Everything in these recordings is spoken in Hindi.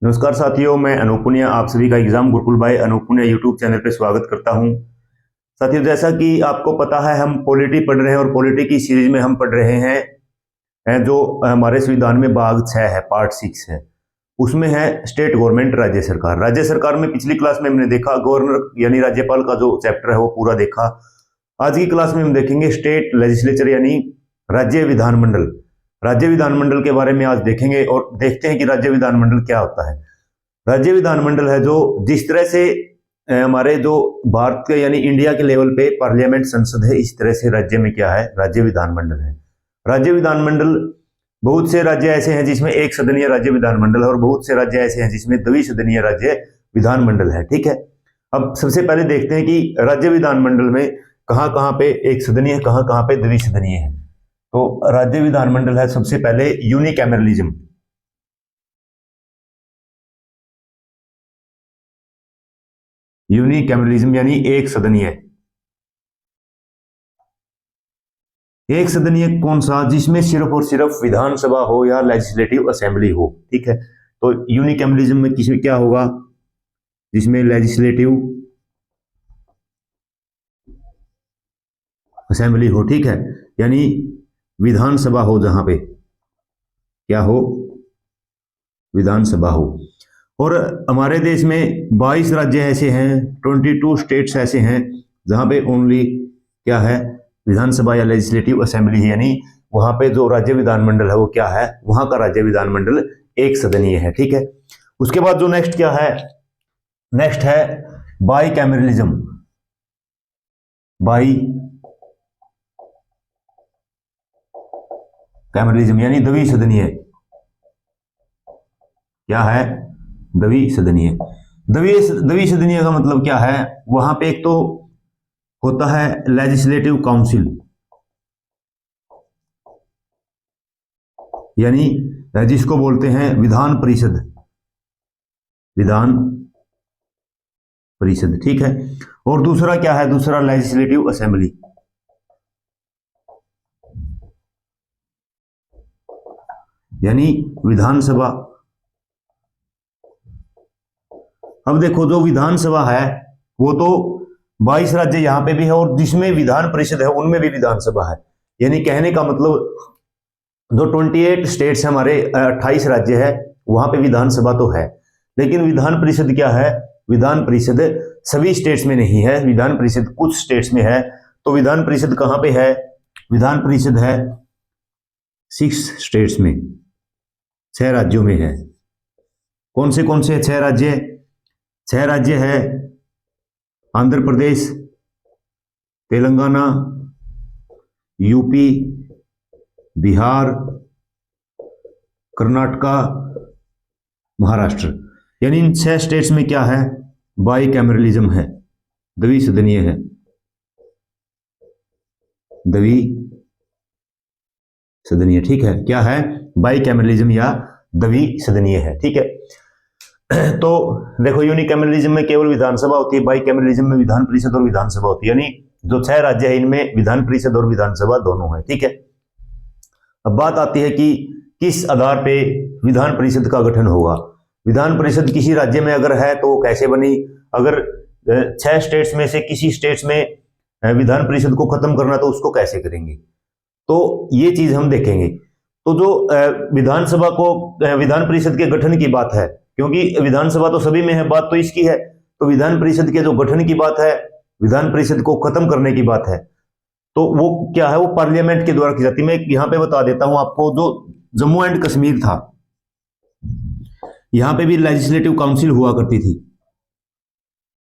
नमस्कार साथियों, मैं अनूप पुनिया आप सभी का exam Gurukul by Anoop Puniya YouTube channel पर स्वागत करता हूं। साथियों, जैसा कि आपको पता है, हम पॉलिटी पढ़ रहे हैं और पॉलिटी की सीरीज में हम पढ़ रहे हैं जो हमारे संविधान में भाग 6 है, पार्ट 6 है। उसमें है स्टेट गवर्नमेंट, राज्य सरकार। राज्य सरकार में पिछली क्लास में हमने देखा गवर्नर यानी राज्यपाल का जो चैप्टर है वो पूरा देखा। आज की क्लास में हम देखेंगे स्टेट लेजिस्लेचर यानी राज्य विधानमंडल। राज्य विधानमंडल के बारे में आज देखेंगे और देखते हैं कि राज्य विधानमंडल क्या होता है। राज्य विधानमंडल है जो जिस तरह से हमारे जो भारत के यानी इंडिया के लेवल पे पार्लियामेंट संसद है, इस तरह से राज्य में क्या है, राज्य विधानमंडल है। राज्य विधानमंडल, बहुत से राज्य ऐसे हैं जिसमें एक सदनीय राज्य विधानमंडल है और बहुत से राज्य ऐसे हैं जिसमें द्विसदनीय राज्य विधानमंडल है। ठीक है, अब सबसे पहले देखते हैं कि राज्य विधानमंडल में कहाँ कहाँ पे एक सदनीय, कहाँ कहाँ पे द्विसदनीय है। तो राज्य विधानमंडल है सबसे पहले यूनिकैमरलिज्म। यूनिकैमरलिज्म यानी एक सदनीय। एक सदनीय कौन सा? जिसमें सिर्फ और सिर्फ विधानसभा हो या लेजिस्लेटिव असेंबली हो। ठीक है, तो यूनिकैमरलिज्म में किसमें क्या होगा? जिसमें लेजिस्लेटिव असेंबली हो। ठीक है, यानी विधानसभा हो, जहां पे क्या हो, विधानसभा हो। और हमारे देश में 22 राज्य ऐसे हैं, 22 स्टेट्स ऐसे हैं जहां पे ओनली क्या है, विधानसभा या लेजिस्लेटिव असेंबली है, यानी वहां पे जो राज्य विधानमंडल है वो क्या है, वहां का राज्य विधानमंडल एक सदनीय है। ठीक है, उसके बाद जो नेक्स्ट क्या है, नेक्स्ट है बाई कैमरलिज्म। बाई कैमरलिज्म यानी द्विसदनीय। क्या है? द्विसदनीय। द्विसदनीय का मतलब क्या है? वहां पे एक तो होता है लेजिस्लेटिव काउंसिल, यानी जिसको बोलते हैं विधान परिषद। विधान परिषद, ठीक है। और दूसरा क्या है? दूसरा लेजिस्लेटिव असेंबली, यानी विधानसभा। अब देखो, जो विधानसभा है वो तो 22 राज्य यहां पे भी है और जिसमें विधान परिषद है उनमें भी विधानसभा है। यानी कहने का मतलब जो 28 स्टेट्स है हमारे, 28 राज्य है, वहां पे विधानसभा तो है, लेकिन विधान परिषद क्या है? विधान परिषद सभी स्टेट्स में नहीं है, विधान परिषद कुछ स्टेट्स में है। तो विधान परिषद कहां पे है? विधान परिषद है 6 स्टेट्स में, 6 राज्यों में है। कौन से 6 राज्य? 6 राज्य है आंध्र प्रदेश, तेलंगाना, यूपी, बिहार, कर्नाटका, महाराष्ट्र। यानी इन 6 स्टेट्स में क्या है? बाई कैमरलिज्म है, द्विसदनीय है, द्विसदनीय। ठीक है, क्या है? बाई कैमरलिज्म या द्विसदनीय है। ठीक है, तो देखो, यूनिकैमरलिज्म में केवल विधानसभा होती है, बाई कैमरलिज्म में विधान परिषद और विधानसभा होती है। यानी जो 6 राज्य है इनमें विधान परिषद और विधानसभा दोनों है। ठीक है, अब बात आती है कि किस आधार पे विधान परिषद का गठन होगा। विधान परिषद किसी राज्य में अगर है तो वो कैसे बनी? अगर 6 स्टेट्स में से किसी स्टेट्स में विधान परिषद को खत्म करना तो उसको कैसे करेंगे? तो ये चीज हम देखेंगे। तो जो विधानसभा को विधान परिषद के गठन की बात है, क्योंकि विधानसभा तो सभी में है, बात तो इसकी है, तो विधान परिषद के जो गठन की बात है, विधान परिषद को खत्म करने की बात है, तो वो क्या है? वो पार्लियामेंट के द्वारा की जाती है। मैं यहां पे बता देता हूं आपको, जो जम्मू एंड कश्मीर था, यहां पे भी लेजिस्लेटिव काउंसिल हुआ करती थी,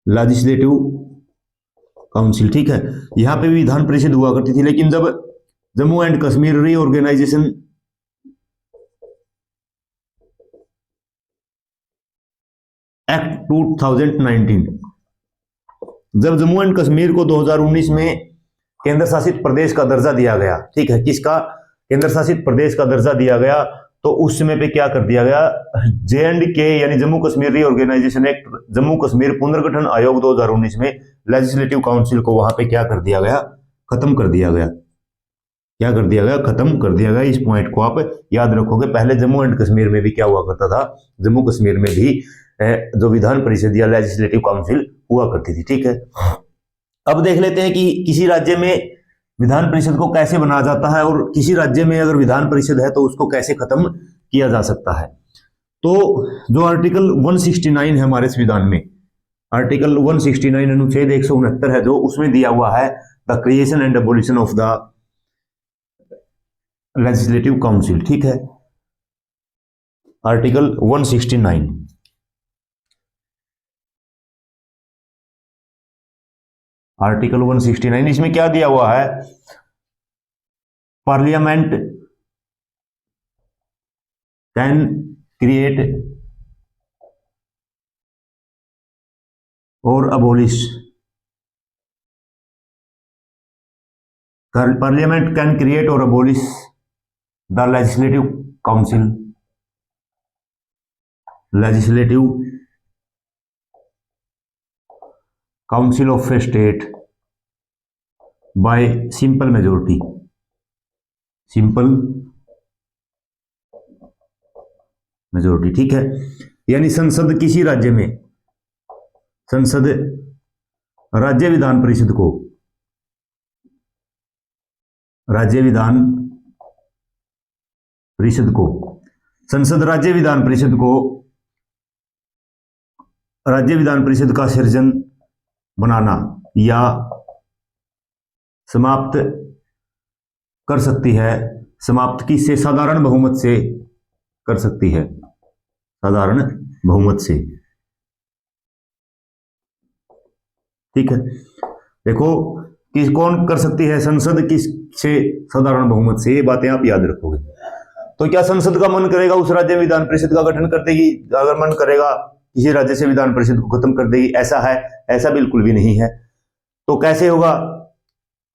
लेजिस्लेटिव काउंसिल। ठीक है, यहां पे भी विधान परिषद हुआ करती थी, लेकिन जब Jammu and Kashmir reorganisation act 2019, जब जम्मू एंड कश्मीर को 2019 में केंद्र शासित प्रदेश का दर्जा दिया गया, ठीक है, किसका? केंद्र शासित प्रदेश का दर्जा दिया गया, तो उस समय पे क्या कर दिया गया? JNDK यानी जम्मू कश्मीर रीऑर्गेनाइजेशन एक्ट, जम्मू कश्मीर पुनर्गठन आयोग 2019 में लेजिस्लेटिव काउंसिल को वहां पे क्या कर दिया गया? खत्म कर दिया गया। क्या कर दिया गया, खत्म कर दिया गया। इस पॉइंट को आप याद रखोगे। पहले जम्मू एंड कश्मीर में भी क्या हुआ करता था, जम्मू कश्मीर में भी जो विधान परिषद या लेजिस्लेटिव काउंसिल हुआ करती थी। ठीक है, अब देख लेते हैं कि किसी राज्य में विधान परिषद को कैसे बनाया जाता है और किसी राज्य में अगर विधान परिषद है तो उसको कैसे खत्म किया जा सकता है। तो जो आर्टिकल 169 है हमारे संविधान में, आर्टिकल 169 अनुच्छेद 169 है जो, उसमें दिया हुआ है the creation and abolition of the legislative council. ठीक है, आर्टिकल 169, आर्टिकल 169 इसमें क्या दिया हुआ है, पार्लियामेंट कैन क्रिएट और अबोलिश, पार्लियामेंट कैन क्रिएट और abolish the legislative council, legislative council of A state by simple majority, simple majority. ठीक है, यानी संसद किसी राज्य में, संसद राज्य विधान परिषद को, राज्य विधान परिषद को, संसद राज्य विधान परिषद को, राज्य विधान परिषद का सृजन, बनाना या समाप्त कर सकती है। समाप्त किससे, साधारण बहुमत से कर सकती है, साधारण बहुमत से। ठीक है, देखो किस कौन कर सकती है, संसद किससे, साधारण बहुमत से। ये बातें आप याद रखोगे। तो क्या संसद का मन करेगा उस राज्य में विधान परिषद का गठन कर देगी, अगर मन करेगा किसी राज्य से विधान परिषद को खत्म कर देगी, ऐसा है? ऐसा बिल्कुल भी नहीं है। तो कैसे होगा,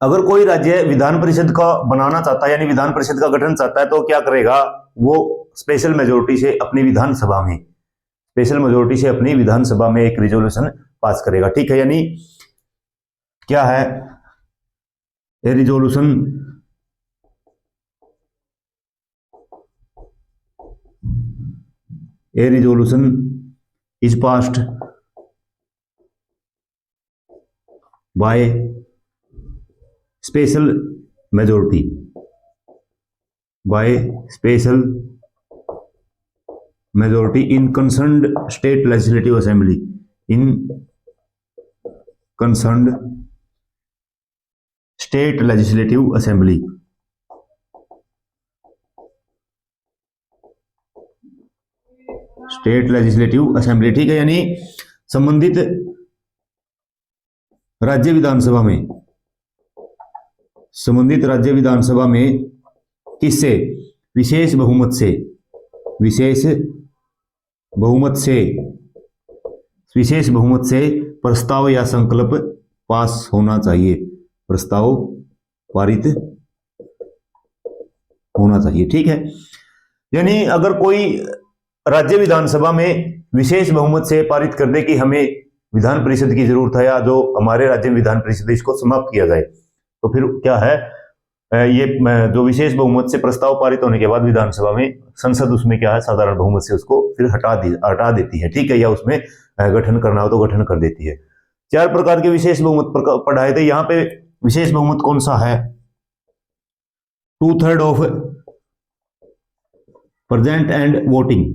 अगर कोई राज्य विधान परिषद का बनाना चाहता है यानी विधान परिषद का गठन चाहता है तो क्या करेगा, वो स्पेशल मेजोरिटी से अपनी विधानसभा में, स्पेशल मेजोरिटी से अपनी विधानसभा में एक रिजोल्यूशन पास करेगा। ठीक है, यानी क्या है, ए resolution A resolution is passed by special majority, by special majority in concerned state legislative assembly, in concerned state legislative assembly। State legislative assembly. ठीक है, यानी संबंधित राज्य विधानसभा में, संबंधित राज्य विधानसभा में किससे, विशेष बहुमत से, विशेष बहुमत से, विशेष बहुमत से प्रस्ताव या संकल्प पास होना चाहिए, प्रस्ताव पारित होना चाहिए। ठीक है, यानी अगर कोई राज्य विधानसभा में विशेष बहुमत से पारित कर दे कि हमें विधान परिषद की जरूरत है या जो हमारे राज्य में विधान परिषद इसको समाप्त किया जाए, तो फिर क्या है, ये जो विशेष बहुमत से प्रस्ताव पारित होने के बाद विधानसभा में संसद उसमें क्या है, साधारण बहुमत से उसको फिर हटा देती है। ठीक है, या उसमें गठन करना हो तो गठन कर देती है। 4 प्रकार के विशेष बहुमत पढ़ाए थे। यहाँ पे विशेष बहुमत कौन सा है, 2/3 ऑफ प्रेजेंट एंड वोटिंग,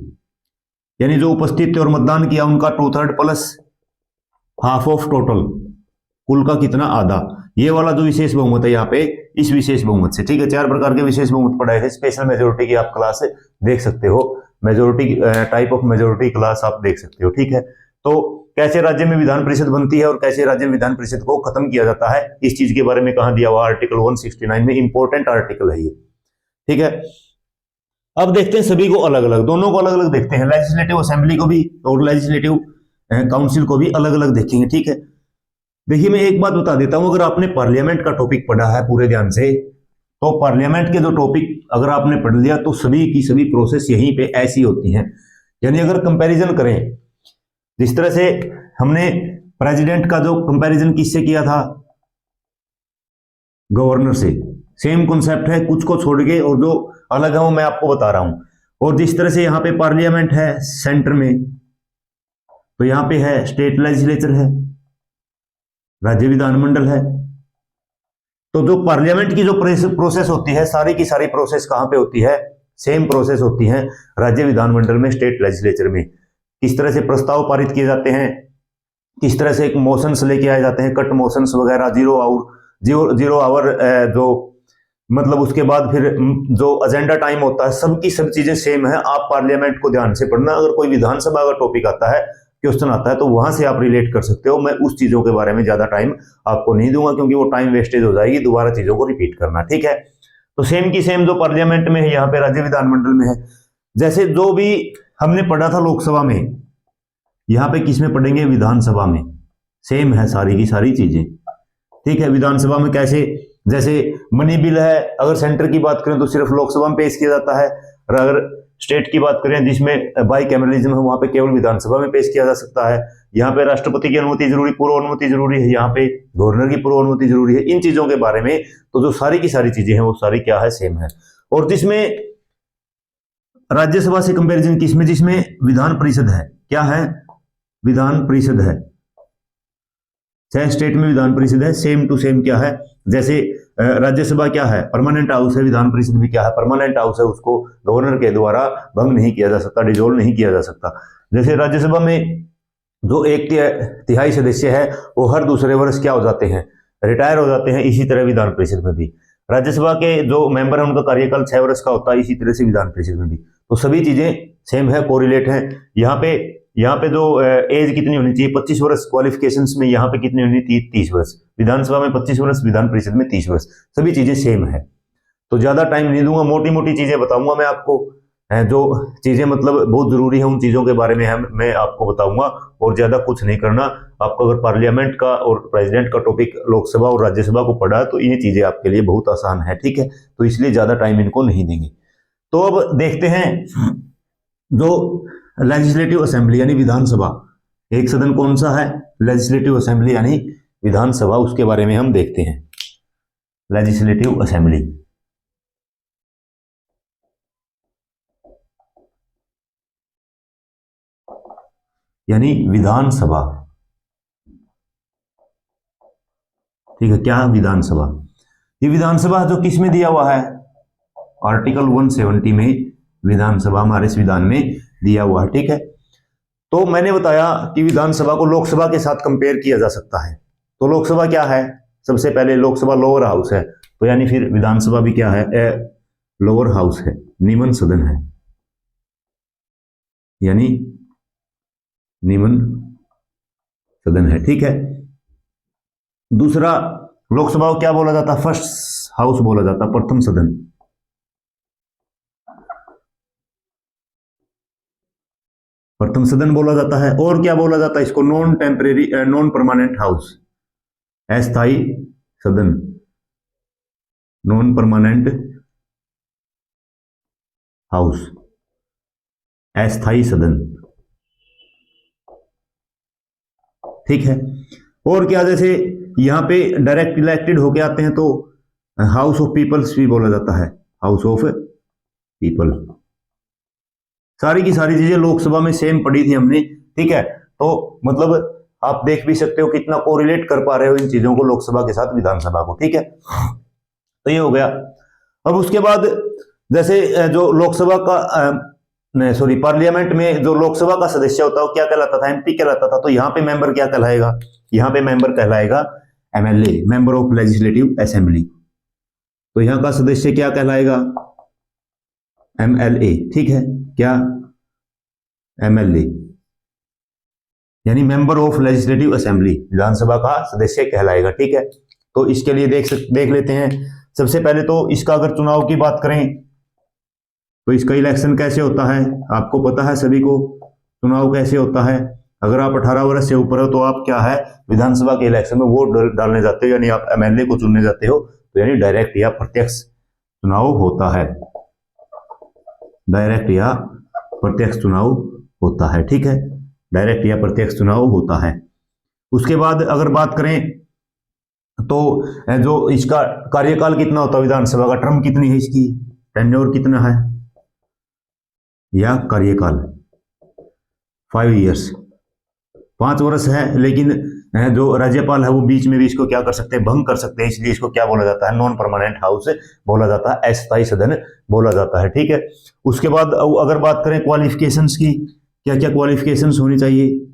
यानी जो उपस्थित थे और मतदान किया उनका 2/3 प्लस हाफ ऑफ टोटल, कुल का कितना, आधा। ये वाला जो विशेष बहुमत है यहाँ पे, इस विशेष बहुमत से। ठीक है, 4 प्रकार के विशेष बहुमत पढ़ाए थे। स्पेशल मेजोरिटी की आप क्लास देख सकते हो, majority type of majority class आप देख सकते हो। ठीक है, तो कैसे राज्य में विधान परिषद बनती है और कैसे राज्य में विधान परिषद को खत्म किया जाता है, इस चीज के बारे में कहाँ दिया हुआ, आर्टिकल 169 में। इंपॉर्टेंट आर्टिकल है ये। ठीक है, अब देखते हैं सभी को अलग अलग, दोनों को अलग अलग देखते हैं, लेजिस्लेटिव असेंबली को भी और लेजिस्लेटिव काउंसिल को भी अलग अलग देखेंगे। ठीक है, देखिए मैं एक बात बता देता हूं, अगर आपने पार्लियामेंट का टॉपिक पढ़ा है पूरे ध्यान से, तो पार्लियामेंट के जो टॉपिक अगर आपने पढ़ लिया तो सभी की सभी प्रोसेस यहीं पे ऐसी होती हैं। यानी अगर कंपैरिजन करें, जिस तरह से हमने प्रेसिडेंट का जो कंपैरिजन किससे किया था, गवर्नर से, सेम कॉन्सेप्ट है, कुछ को छोड़ के, और जो अलग है वो मैं आपको बता रहा हूं। और जिस तरह से यहाँ पे पार्लियामेंट है सेंटर में, तो यहाँ पे है स्टेट लेजिस्लेचर है, राज्य विधानमंडल है। तो जो पार्लियामेंट की जो प्रोसेस होती है, सारी की सारी प्रोसेस कहां पे होती है? सेम प्रोसेस होती है राज्य विधानमंडल में, स्टेट लेजिस्लेचर में। किस तरह से प्रस्ताव पारित किए जाते हैं, किस तरह से एक मोशंस लेके आए जाते हैं, कट मोशंस वगैरह, जीरो आवर जो मतलब उसके बाद फिर जो एजेंडा टाइम होता है, सबकी सब चीजें सेम है। आप पार्लियामेंट को ध्यान से पढ़ना, अगर कोई विधानसभा का टॉपिक आता है, क्वेश्चन आता है, तो वहां से आप रिलेट कर सकते हो। मैं उस चीजों के बारे में ज्यादा टाइम आपको नहीं दूंगा, क्योंकि वो टाइम वेस्टेज हो जाएगी दोबारा चीजों को रिपीट करना, ठीक है। तो सेम की सेम जो पार्लियामेंट में है, यहाँ पे राज्य विधानमंडल में है। जैसे जो भी हमने पढ़ा था लोकसभा में, यहाँ पे किस में पढ़ेंगे? विधानसभा में। सेम है सारी की सारी चीजें, ठीक है। विधानसभा में कैसे, जैसे मनी बिल है, अगर सेंटर की बात करें तो सिर्फ लोकसभा में पेश किया जाता है, और अगर स्टेट की बात करें जिसमें बाई कैमरलिज्म है, वहां पे केवल विधानसभा में पेश किया जा सकता है। यहाँ पे राष्ट्रपति की अनुमति जरूरी, पूर्व अनुमति जरूरी है, यहाँ पे गवर्नर की पूर्व अनुमति जरूरी है। इन चीजों के बारे में तो जो सारी की सारी चीजें हैं वो सारी क्या है? सेम है। और जिसमें राज्यसभा से कंपेरिजन किसमें? जिसमें विधान परिषद है, क्या है? विधान परिषद है। चाहे स्टेट में विधान परिषद है, सेम टू सेम क्या है? जैसे राज्यसभा क्या है? परमानेंट हाउस है। विधान परिषद भी क्या है? परमानेंट हाउस है। उसको गवर्नर के द्वारा भंग नहीं किया जा सकता, डिसॉल्व नहीं किया जा सकता। जैसे राज्यसभा में जो एक तिहाई सदस्य है वो हर दूसरे वर्ष क्या हो जाते हैं? रिटायर हो जाते हैं। इसी तरह विधान परिषद में भी राज्यसभा के जो मेंबर है उनका कार्यकाल 6 वर्ष का होता है, इसी तरह से विधान परिषद में भी। तो सभी चीजें सेम है, कोरिलेट है। यहाँ पे जो एज कितनी होनी चाहिए? 25 वर्ष। क्वालिफिकेशंस में यहाँ पे कितनी होनी थी? 30 वर्ष। विधानसभा में 25 वर्ष, विधान परिषद में 30 वर्ष। सभी चीजें सेम है। तो ज्यादा टाइम नहीं दूंगा, मोटी मोटी चीजें बताऊंगा मैं आपको, जो चीजें मतलब बहुत जरूरी है उन चीजों के बारे में मैं आपको बताऊंगा, और ज्यादा कुछ नहीं करना आपको। अगर पार्लियामेंट का और प्रेसिडेंट का टॉपिक लोकसभा और राज्यसभा को पढ़ा तो ये चीजें आपके लिए बहुत आसान है, ठीक है। तो इसलिए ज्यादा टाइम इनको नहीं देंगे। तो अब देखते हैं जो लेजिस्लेटिव असेंबली यानी विधानसभा, एक सदन कौन सा है? लेजिस्लेटिव असेंबली यानी विधानसभा, उसके बारे में हम देखते हैं। लेजिस्लेटिव असेंबली यानी विधानसभा, ठीक है। क्या? विधानसभा। ये विधानसभा जो किस में दिया हुआ है? आर्टिकल 170 में विधानसभा हमारे संविधान में दिया हुआ है, ठीक है। तो मैंने बताया कि विधानसभा को लोकसभा के साथ कंपेयर किया जा सकता है। तो लोकसभा क्या है? सबसे पहले लोकसभा लोअर हाउस है, तो यानी फिर विधानसभा भी क्या है? लोअर हाउस है, निम्न सदन है, यानी निम्न सदन है, ठीक है। दूसरा, लोकसभा को क्या बोला जाता? फर्स्ट हाउस बोला जाता, प्रथम सदन। प्रथम सदन बोला जाता है। और क्या बोला जाता है इसको? Non temporary, non permanent house, अस्थाई सदन, नॉन परमानेंट हाउस, अस्थाई सदन, ठीक है। और क्या? जैसे यहां पे डायरेक्ट इलेक्टेड होके आते हैं तो हाउस ऑफ पीपल्स भी बोला जाता है, हाउस ऑफ पीपल। सारी की सारी चीजें लोकसभा में सेम पढ़ी थी हमने, ठीक है। तो मतलब आप देख भी सकते हो कितना कोरिलेट कर पा रहे हो इन चीजों को लोकसभा के साथ विधानसभा को, ठीक है। तो ये हो गया। अब उसके बाद जैसे जो लोकसभा का सॉरी पार्लियामेंट में जो लोकसभा का सदस्य होता है वो क्या कहलाता था? एमपी कहलाता था। तो यहाँ पे मेंबर क्या कहलाएगा? यहाँ पे मेंबर कहलाएगा MLA, member of legislative assembly. तो यहाँ का सदस्य क्या कहलाएगा? एमएलए, ठीक है। क्या? एमएलए यानी मेंबर ऑफ लेजिस्लेटिव असेंबली, विधानसभा का सदस्य कहलाएगा, ठीक है। तो इसके लिए देख लेते हैं। सबसे पहले तो इसका अगर चुनाव की बात करें तो इसका इलेक्शन कैसे होता है आपको पता है सभी को। चुनाव कैसे होता है? अगर आप 18 वर्ष से ऊपर हो तो आप क्या है? विधानसभा के इलेक्शन में वोट डालने जाते हो, यानी आप एमएलए को चुनने जाते हो। तो यानी डायरेक्ट या प्रत्यक्ष चुनाव होता है, डायरेक्ट या प्रत्यक्ष चुनाव होता है, ठीक है। डायरेक्ट या प्रत्यक्ष चुनाव होता है। उसके बाद अगर बात करें तो जो इसका कार्यकाल कितना होता है, विधानसभा का टर्म कितनी है, इसकी टेन्योर कितना है, या कार्यकाल 5 ईयर्स, 5 वर्ष है। लेकिन जो राज्यपाल है वो बीच में भी इसको क्या कर सकते हैं, भंग कर सकते हैं, इसलिए इसको क्या बोला जाता है, नॉन परमानेंट हाउस बोला जाता है, अस्थायी सदन बोला जाता है। ठीक है, उसके बाद अगर बात करें क्वालिफिकेशंस की, क्या क्या क्वालिफिकेशंस होनी चाहिए,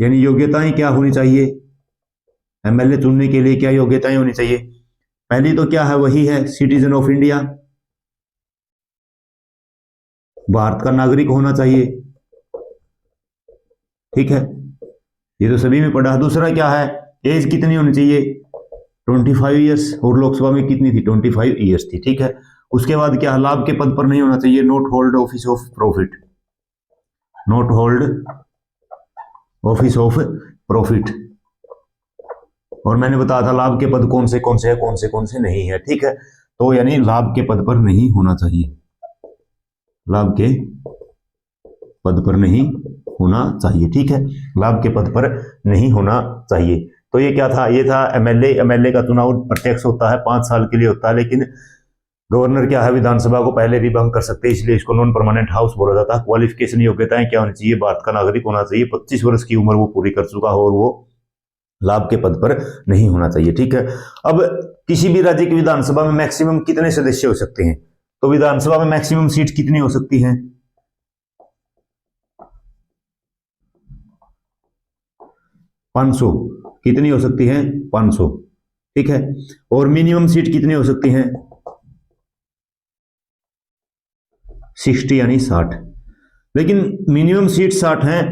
यानी योग्यताएं क्या होनी चाहिए, एमएलए चुनने के लिए क्या योग्यताएं होनी चाहिए। पहली तो क्या है, वही है सिटीजन ऑफ इंडिया, भारत का नागरिक होना चाहिए। ठीक है, ये तो सभी में पढ़ा। दूसरा क्या है, एज कितनी होनी चाहिए, 25 ईयर्स, और लोकसभा में कितनी थी, 25 ईयर्स थी। ठीक है, उसके बाद क्या, लाभ के पद पर नहीं होना चाहिए, not hold office of profit, not hold office of profit. और मैंने बताया था लाभ के पद कौन से कौन से है, कौन से नहीं है। ठीक है, तो यानी लाभ के पद पर नहीं होना चाहिए, लाभ के पद पर नहीं होना चाहिए। ठीक है, लाभ के पद पर नहीं होना चाहिए। तो ये क्या था, ये था एमएलए। एमएलए का चुनाव प्रत्यक्ष होता है, 5 साल के लिए होता है, लेकिन गवर्नर क्या है, विधानसभा को पहले भी भंग कर सकते हैं, इसलिए इसको नॉन परमानेंट हाउस बोला जाता है। क्वालिफिकेशन, योग्यताएं क्या होनी चाहिए, भारत का नागरिक होना चाहिए, 25 वर्ष की उम्र वो पूरी कर चुका हो, और वो लाभ के पद पर नहीं होना चाहिए। ठीक है, अब किसी भी राज्य की विधानसभा में मैक्सिमम कितने सदस्य हो सकते हैं, तो विधानसभा में मैक्सिमम सीट कितनी हो सकती है, 500, कितनी हो सकती है, 500। ठीक है, और मिनिमम सीट कितनी हो सकती है, 60 यानी 60। लेकिन मिनिमम सीट 60 है,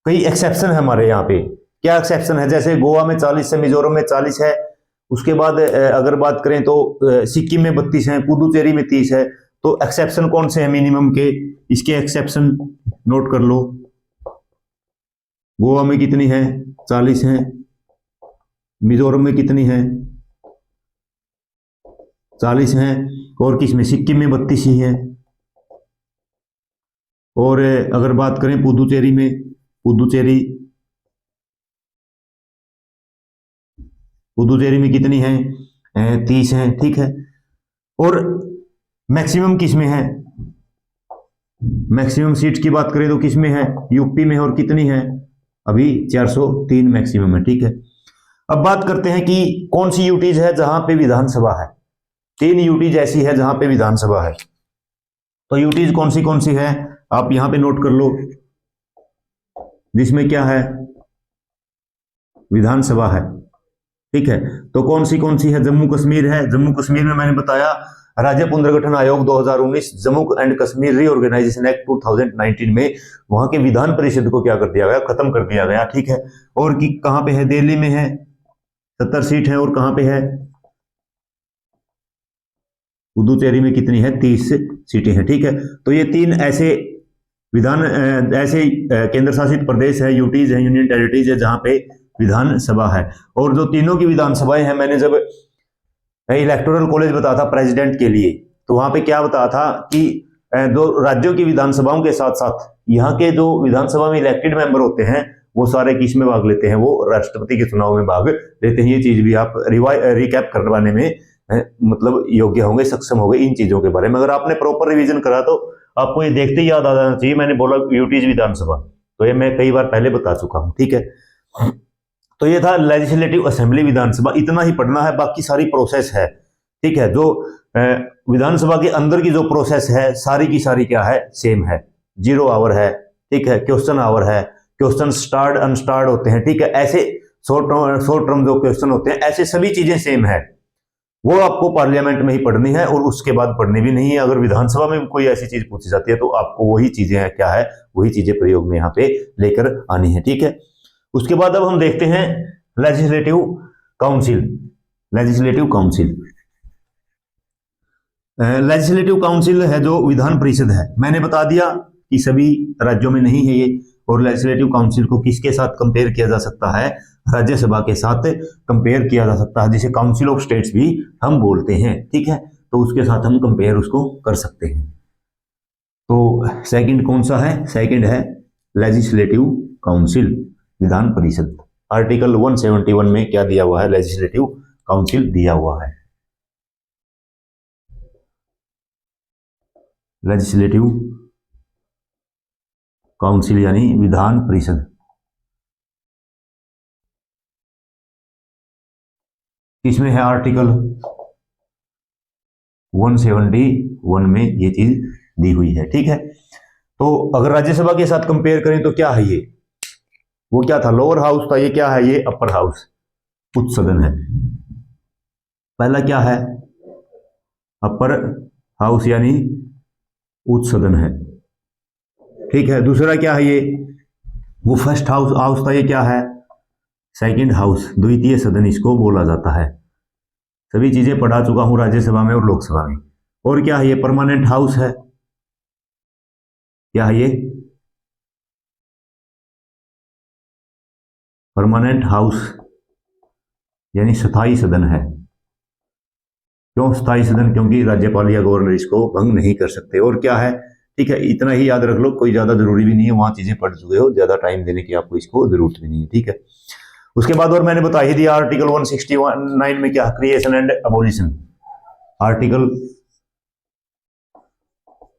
कई एक्सेप्शन है हमारे यहाँ पे। क्या एक्सेप्शन है, जैसे गोवा में 40 है, मिजोरम में 40 है, उसके बाद अगर बात करें तो सिक्किम में 32 है, पुदुचेरी में 30 है। तो एक्सेप्शन कौन से हैं मिनिमम के, इसके एक्सेप्शन नोट कर लो। गोवा में कितनी है, 40 है, मिजोरम में कितनी है, 40 है, और किसमें, सिक्किम में 32 ही है। और अगर बात करें पुदुचेरी में, पुदुचेरी में कितनी है, 30 है। ठीक है, और मैक्सिमम किसमें है, मैक्सिमम सीट की बात करें तो किसमें है, यूपी में, और कितनी है, अभी 403 मैक्सिमम है। ठीक है, अब बात करते हैं कि कौन सी यूटीज है जहां पे विधानसभा है। 3 यूटीज ऐसी है जहां पे विधानसभा है। तो यूटीज कौन सी है, आप यहां पे नोट कर लो, जिसमें क्या है, विधानसभा है। ठीक है, तो कौन सी है, जम्मू कश्मीर है। जम्मू कश्मीर में मैंने बताया राज्य पुनर्गठन आयोग 2019, Jammu and Kashmir reorganisation act 2019 में वहां के विधान परिषद को क्या कर दिया गया, खत्म कर दिया गया। ठीक है, और कि कहां पे है, दिल्ली में है, 70 सीट है, और कहां पे है, पुदुचेरी में कितनी है, 30 सीटें हैं। ठीक है, तो ये 3 ऐसे ऐसे केंद्र शासित प्रदेश है, यूटीज है, यूनियन टेरिटरीज है, जहां पे विधानसभा है। और जो तीनों की विधानसभाएं हैं, मैंने जब इलेक्टोरल कॉलेज बताया था प्रेसिडेंट के लिए, तो वहां पे क्या बताया था कि जो राज्यों की विधानसभाओं के साथ साथ यहाँ के जो विधानसभा में इलेक्टेड मेंबर होते हैं, वो सारे किस में भाग लेते हैं, वो राष्ट्रपति के चुनाव में भाग लेते हैं। ये चीज भी आप रिकैप करवाने में मतलब योग्य होंगे, सक्षम होंगे इन चीजों के बारे में। अगर आपने प्रॉपर रिवीजन करा तो आपको ये देखते ही याद आ जाना चाहिए, मैंने बोला यूटीज विधानसभा, तो ये मैं कई बार पहले बता चुका हूं। ठीक है, तो ये था लेजिस्लेटिव असेंबली, विधानसभा, इतना ही पढ़ना है, बाकी सारी प्रोसेस है। ठीक है, जो विधानसभा के अंदर की जो प्रोसेस है सारी की सारी क्या है, सेम है। 0 आवर है, ठीक है, क्वेश्चन आवर है, क्वेश्चन स्टार्ट अनस्टार्ट होते हैं। ठीक है, ऐसे शॉर्ट टर्म जो क्वेश्चन होते हैं, ऐसे सभी चीजें सेम है। वो आपको पार्लियामेंट में ही पढ़नी है और उसके बाद पढ़नी भी नहीं है। अगर विधानसभा में कोई ऐसी चीज पूछी जाती है तो आपको वही चीजें हैं, क्या है, वही चीजें प्रयोग में यहाँ पे लेकर आनी है। ठीक है, उसके बाद अब हम देखते हैं legislative council. Legislative council, legislative council है जो विधान परिषद है। मैंने बता दिया कि सभी राज्यों में नहीं है ये, और लेजिस्लेटिव काउंसिल को किसके साथ कंपेयर किया जा सकता है, राज्यसभा के साथ कंपेयर किया जा सकता है, जिसे काउंसिल ऑफ स्टेट्स भी हम बोलते हैं। ठीक है, तो उसके साथ हम कंपेयर उसको कर सकते हैं। तो सेकंड कौन सा है, सेकंड है legislative council. Vidhan Parishad. Article 171 में क्या दिया हुआ है, लेजिस्लेटिव काउंसिल दिया हुआ है, लेजिस्लेटिव काउंसिल यानी विधान परिषद। इसमें है आर्टिकल 171 में ये चीज दी हुई है, ठीक है। तो अगर राज्यसभा के साथ कंपेयर करें तो क्या है ये, वो क्या था, लोअर हाउस था, ये क्या है, ये अपर हाउस, उच्च सदन है। पहला क्या है, अपर हाउस यानी उच्च सदन है, ठीक है। दूसरा क्या है, ये वो फर्स्ट हाउस था, ये क्या है, सेकंड हाउस, द्वितीय सदन इसको बोला जाता है। सभी चीजें पढ़ा चुका हूं राज्यसभा में और लोकसभा में। और क्या है, ये परमानेंट हाउस है, क्या है ये, परमानेंट हाउस यानी स्थायी सदन है। क्यों स्थायी सदन, क्योंकि राज्यपाल या गवर्नर इसको भंग नहीं कर सकते। और क्या है, ठीक है, इतना ही याद रख लो, कोई ज्यादा जरूरी भी नहीं है, वहां चीजें पढ़ चुके हो, ज्यादा टाइम देने की आपको इसको जरूरत भी नहीं है, ठीक है। उसके बाद और मैंने बता ही दिया आर्टिकल 169 में क्या, क्रिएशन एंड अबोलिशन। आर्टिकल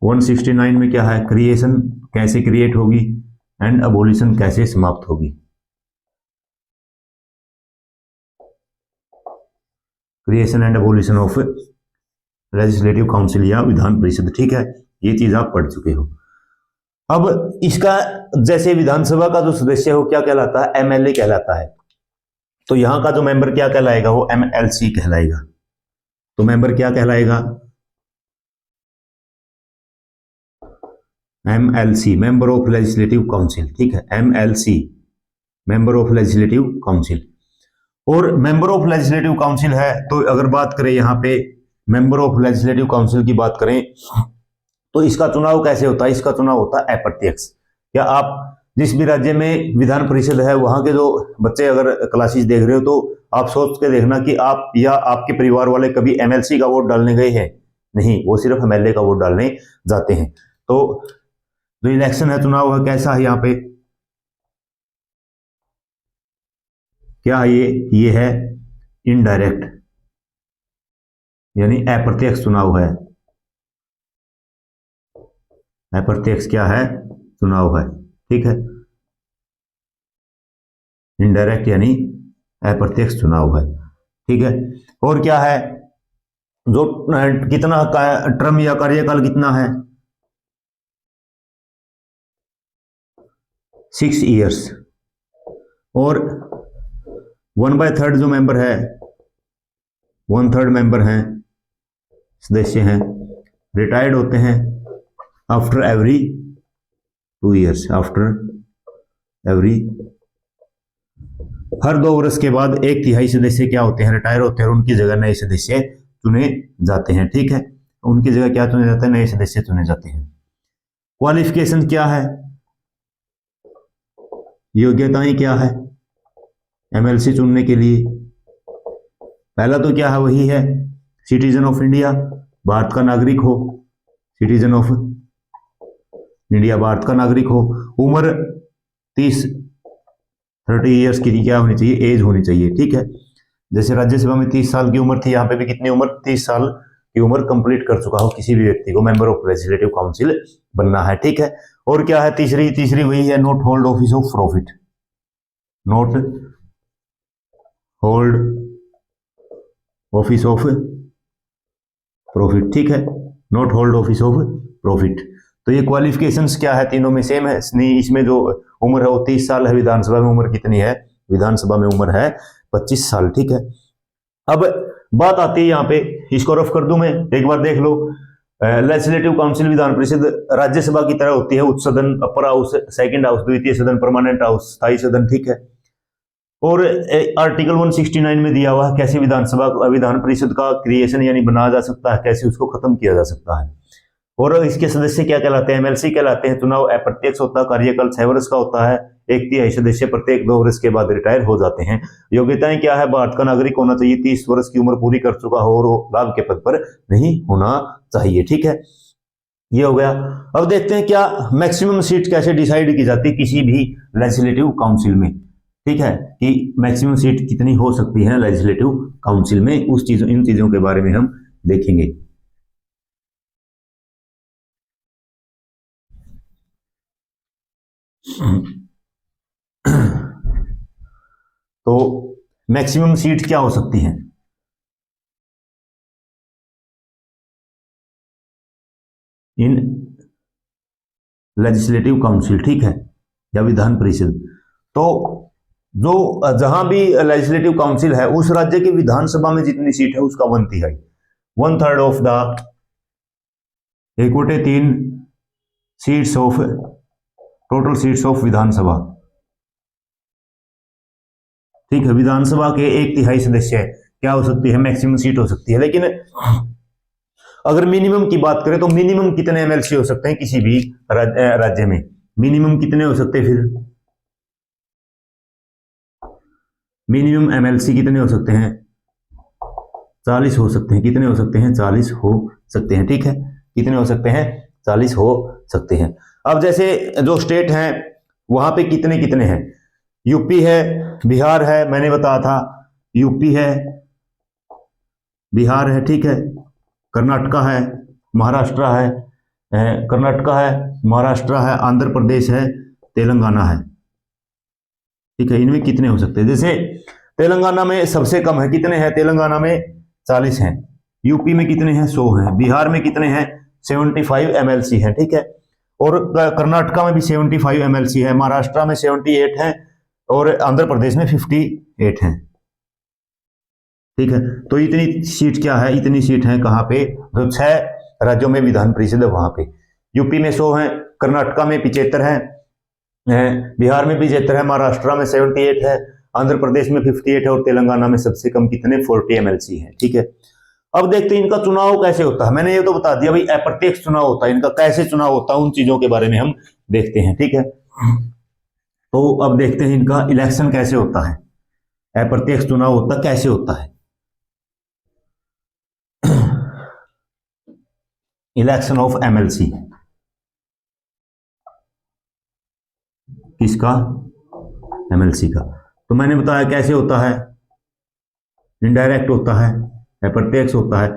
169 में क्या है, क्रिएशन कैसे क्रिएट होगी एंड अबोलिशन कैसे समाप्त होगी। Creation and abolition of legislative council या विधान परिषद, ठीक है, ये चीज आप पढ़ चुके हो। अब इसका जैसे विधानसभा का जो सदस्य हो क्या कहलाता है, एमएलए कहलाता है। तो यहां का जो मेंबर क्या कहलाएगा, वो एमएलसी कहलाएगा। तो मेंबर क्या कहलाएगा, MLC, member of legislative council, ठीक है, MLC, member of legislative council. और मेंबर ऑफ लेजिस्लेटिव काउंसिल है, तो अगर बात करें यहां पे मेंबर ऑफ लेजिस्लेटिव काउंसिल की बात करें तो इसका चुनाव कैसे होता है, इसका चुनाव होता है अप्रत्यक्ष। या आप जिस भी राज्य में विधान परिषद है वहां के जो बच्चे अगर क्लासेस देख रहे हो तो आप सोच के देखना कि आप या आपके परिवार वाले कभी एमएलसी का वोट डालने गए हैं, नहीं, वो सिर्फ एमएलए का वोट डालने जाते हैं। तो जो इलेक्शन है, चुनाव है, कैसा है यहाँ पे, क्या है ये है इनडायरेक्ट यानी अप्रत्यक्ष चुनाव है। अप्रत्यक्ष क्या है, चुनाव है, ठीक है, इनडायरेक्ट यानी अप्रत्यक्ष चुनाव है, ठीक है। और क्या है, जो कितना टर्म या कार्यकाल कितना है, 6 इयर्स। और 1/3 जो मेंबर है, 1/3 मेंबर हैं, सदस्य हैं, रिटायर्ड होते हैं after every 2 years, after every, हर 2 वर्ष के बाद 1/3 सदस्य क्या होते हैं, रिटायर होते हैं, और उनकी जगह नए सदस्य चुने जाते हैं, ठीक है, उनकी जगह क्या चुने जाते हैं, नए सदस्य चुने जाते हैं। क्वालिफिकेशन क्या है, योग्यताएं क्या है एमएलसी चुनने के लिए, पहला तो क्या है, वही है सिटीजन ऑफ इंडिया, भारत का नागरिक हो, सिटीजन ऑफ इंडिया, भारत का नागरिक हो, उम्र 30 इयर्स की क्या होनी चाहिए, एज होनी चाहिए, ठीक है। जैसे राज्यसभा में 30 साल की उम्र थी, यहाँ पे भी कितनी उम्र, 30 साल की उम्र कंप्लीट कर चुका हो किसी भी व्यक्ति को मेंबर ऑफ लेजिस्लेटिव काउंसिल बनना है, ठीक है। और क्या है, तीसरी वही है, not hold office of profit, not hold office of profit, ठीक है, not hold office of profit. तो ये क्वालिफिकेशंस क्या है, तीनों में सेम है, इसमें जो उम्र है वो 30 साल है, विधानसभा में उम्र कितनी है, विधानसभा में उम्र है 25 साल, ठीक है। अब बात आती है यहाँ पे, इसको रफ कर दूं मैं, एक बार देख लो। लेजिस्लेटिव काउंसिल विधान परिषद राज्यसभा की तरह होती है, उच्च सदन, अपर हाउस, सेकंड हाउस, द्वितीय सदन, परमानेंट हाउस, स्थायी सदन, ठीक है। और आर्टिकल 169 में दिया हुआ है कैसे विधानसभा विधान परिषद का क्रिएशन यानी बनाया जा सकता है, कैसे उसको खत्म किया जा सकता है। और इसके सदस्य क्या कहलाते हैं, एमएलसी कहलाते हैं। चुनाव अप्रत्यक्ष होता है, कार्यकाल 6 वर्ष का होता है, 1/3 सदस्य प्रत्येक 2 वर्ष के बाद रिटायर हो जाते हैं। योग्यताएं क्या है, भारत का नागरिक होना चाहिए, 30 वर्ष की उम्र पूरी कर चुका हो और लाभ के पद पर नहीं होना चाहिए, ठीक है, ये हो गया। अब देखते हैं क्या मैक्सिमम सीट कैसे डिसाइड की जाती है किसी भी लेजिस्लेटिव काउंसिल में। ठीक है, कि मैक्सिमम सीट कितनी हो सकती है लेजिस्लेटिव काउंसिल में, इन चीजों के बारे में हम देखेंगे। तो मैक्सिमम सीट क्या हो सकती है इन लेजिस्लेटिव काउंसिल, ठीक है, या विधान परिषद। तो जो जहां भी लेजिस्लेटिव काउंसिल है उस राज्य की विधानसभा में जितनी सीट है उसका 1/3, 1/3 of the equate 3 seats of total seats of Vidhansabha, ठीक है, विधानसभा के 1/3 सदस्य क्या हो सकती है, मैक्सिमम सीट हो सकती है। लेकिन अगर मिनिमम की बात करें तो मिनिमम कितने एमएलसी हो सकते हैं किसी भी राज्य में, मिनिमम कितने हो सकते हैं, फिर मिनिमम एमएलसी कितने हो सकते हैं, 40 हो सकते हैं। कितने हो सकते हैं, 40 हो सकते हैं, ठीक है, कितने हो सकते हैं, 40 हो सकते हैं। अब जैसे जो स्टेट हैं वहां पे कितने कितने हैं, यूपी है, बिहार है, मैंने बताया था, यूपी है, बिहार है, ठीक है, कर्नाटका है, महाराष्ट्र है, कर्नाटका है, महाराष्ट्र है, आंध्र प्रदेश है, तेलंगाना है, ठीक है। इनमें कितने हो सकते हैं, जैसे तेलंगाना में सबसे कम है, कितने हैं तेलंगाना में, 40 हैं। यूपी में कितने हैं, 100 हैं। बिहार में कितने हैं, 75 एमएलसी हैं, ठीक है। और कर्नाटका में भी 75 एमएलसी है, महाराष्ट्र में 78 हैं और आंध्र प्रदेश में 58 हैं, ठीक है। तो इतनी सीट क्या है, इतनी सीट है कहां पे, जो 6 राज्यों में विधान परिषद है वहां पे। यूपी में 100 है, कर्नाटका में 75 है, बिहार में 75 है, महाराष्ट्र में 78 है, आंध्र प्रदेश में 58 है और तेलंगाना में सबसे कम कितने, 40 एमएलसी है, ठीक है। अब देखते हैं इनका चुनाव कैसे होता है। मैंने ये तो बता दिया भाई अप्रत्यक्ष चुनाव होता है, इनका कैसे चुनाव होता है उन चीजों के बारे में हम देखते हैं, ठीक है। तो अब देखते हैं इनका इलेक्शन कैसे होता है, अप्रत्यक्ष चुनाव होता कैसे होता है। इलेक्शन ऑफ एमएलसी, किसका, एमएलसी का। तो मैंने बताया कैसे होता है, इनडायरेक्ट होता है, अप्रत्यक्ष होता है।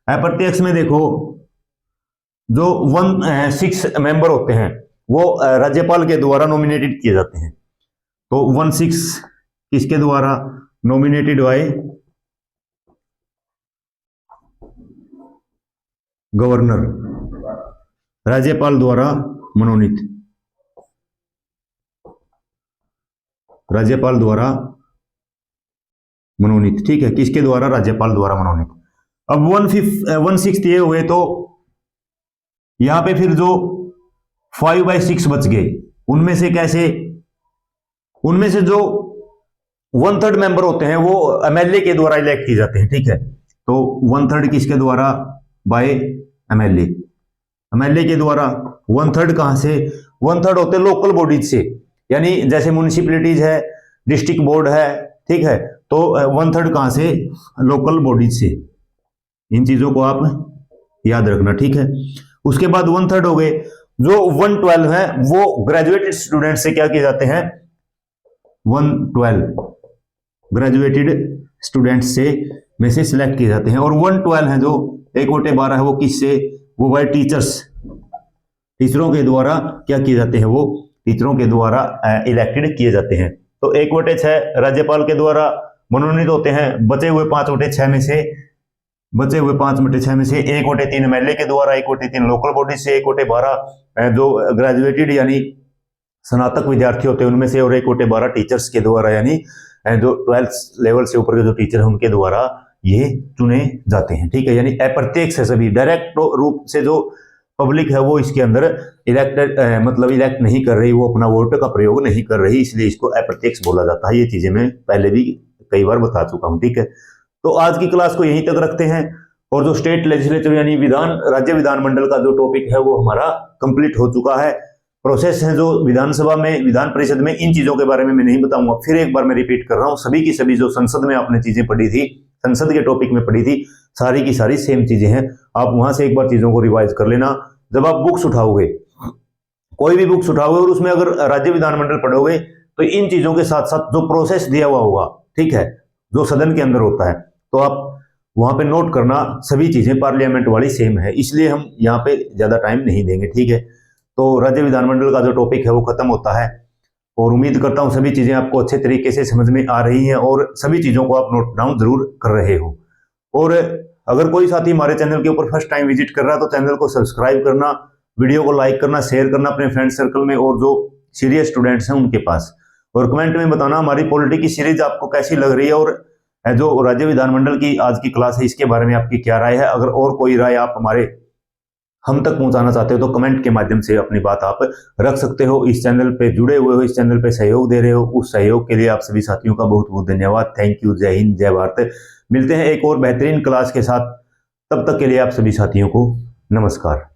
अप्रत्यक्ष में देखो जो 16 मेंबर होते हैं वो राज्यपाल के द्वारा नॉमिनेटेड किए जाते हैं। तो 16 किसके द्वारा नॉमिनेटेड बाय गवर्नर, राज्यपाल द्वारा मनोनीत, राज्यपाल द्वारा मनोनीत, ठीक है, किसके द्वारा, राज्यपाल द्वारा मनोनीत। अब 1/6 ये हुए तो यहां पे फिर जो 5/6 बच गए उनमें से कैसे, उनमें से जो 1/3 मेंबर होते हैं वो एमएलए के द्वारा इलेक्ट किए जाते हैं, ठीक है। तो 1/3 किसके द्वारा, बाय एमएलए, एमएलए के द्वारा। 1/3 कहां से, 1/3 होते हैं लोकल बॉडीज से, यानी जैसे म्यूनिसिपैलिटीज है, डिस्ट्रिक्ट बोर्ड है, ठीक है। तो 1/3 कहां से, लोकल बॉडीज से। इन चीजों को आप याद रखना, ठीक है। उसके बाद 1/3 हो गए, जो 112 है वो ग्रेजुएटेड स्टूडेंट से क्या किए जाते हैं, 112 ग्रेजुएटेड स्टूडेंट से में से सिलेक्ट किए जाते हैं। और 112 है जो 1/12 है वो किससे, वो बाय टीचर्स, टीचरों के द्वारा क्या किए जाते हैं, वो टीचरों के द्वारा इलेक्टेड किए जाते हैं। तो 1/6 राज्यपाल के द्वारा मनोनीत होते हैं, बचे हुए 5/6 में से, बचे हुए 5/6 में से 1/3 एमएलए के द्वारा, 1/3 लोकल बॉडी से, 1/12 जो ग्रेजुएटेड यानी स्नातक विद्यार्थी होते हैं उनमें से, और 1/12 टीचर्स के द्वारा, यानी जो 12th लेवल से ऊपर के जो टीचर हैं उनके द्वारा ये चुने जाते हैं, ठीक है। यानी अप्रत्यक्ष है, सभी डायरेक्ट रूप से जो पब्लिक है वो इसके अंदर इलेक्टेड मतलब इलेक्ट नहीं कर रही, वो अपना वोट का प्रयोग नहीं कर रही, इसलिए इसको अप्रत्यक्ष बोला जाता है। ये चीजें मैं पहले भी कई बार बता चुका हूं, ठीक है। तो आज की क्लास को यहीं तक रखते हैं, और जो स्टेट लेजिस्लेचर यानी राज्य विधानमंडल का जो टॉपिक है वो हमारा कंप्लीट हो चुका है। प्रोसेस है जो विधानसभा में, विधान परिषद में, इन चीजों के बारे में मैं नहीं बताऊंगा। फिर एक बार मैं रिपीट कर रहा हूं, सभी की सभी जो संसद में आपने चीजें पढ़ी थी, संसद के टॉपिक में पढ़ी थी, सारी की सारी सेम चीजें हैं। आप वहां से एक बार चीजों को रिवाइज कर लेना। जब आप बुक्स उठाओगे, कोई भी बुक्स उठाओगे और उसमें अगर राज्य विधानमंडल पढ़ोगे तो इन चीजों के साथ साथ जो प्रोसेस दिया हुआ होगा, ठीक है, जो सदन के अंदर होता है, तो आप वहां पे नोट करना, सभी चीजें पार्लियामेंट वाली सेम है, इसलिए हम यहाँ पे ज्यादा टाइम नहीं देंगे, ठीक है। तो राज्य विधानमंडल का जो टॉपिक है वो खत्म होता है, और उम्मीद करता हूं सभी चीजें आपको अच्छे तरीके से समझ में आ रही हैं और सभी चीजों को आप नोट डाउन जरूर कर रहे हो। और अगर कोई साथी हमारे चैनल के ऊपर फर्स्ट टाइम विजिट कर रहा है तो चैनल को सब्सक्राइब करना, वीडियो को लाइक करना, शेयर करना अपने फ्रेंड सर्कल में और जो सीरियस स्टूडेंट्स हैं उनके पास, और कमेंट में बताना हमारी पॉलिटी की सीरीज आपको कैसी लग रही है, और जो राज्य विधानमंडल की आज की क्लास है इसके बारे में आपकी क्या राय है। अगर और कोई राय आप हम तक पहुंचाना चाहते हो तो कमेंट के माध्यम से अपनी बात आप रख सकते हो। इस चैनल पे जुड़े हुए हो, इस चैनल पे सहयोग दे रहे हो, उस सहयोग के लिए आप सभी साथियों का बहुत बहुत धन्यवाद। Thank you. जय हिंद, जय भारत। मिलते हैं एक और बेहतरीन क्लास के साथ, तब तक के लिए आप सभी साथियों को नमस्कार।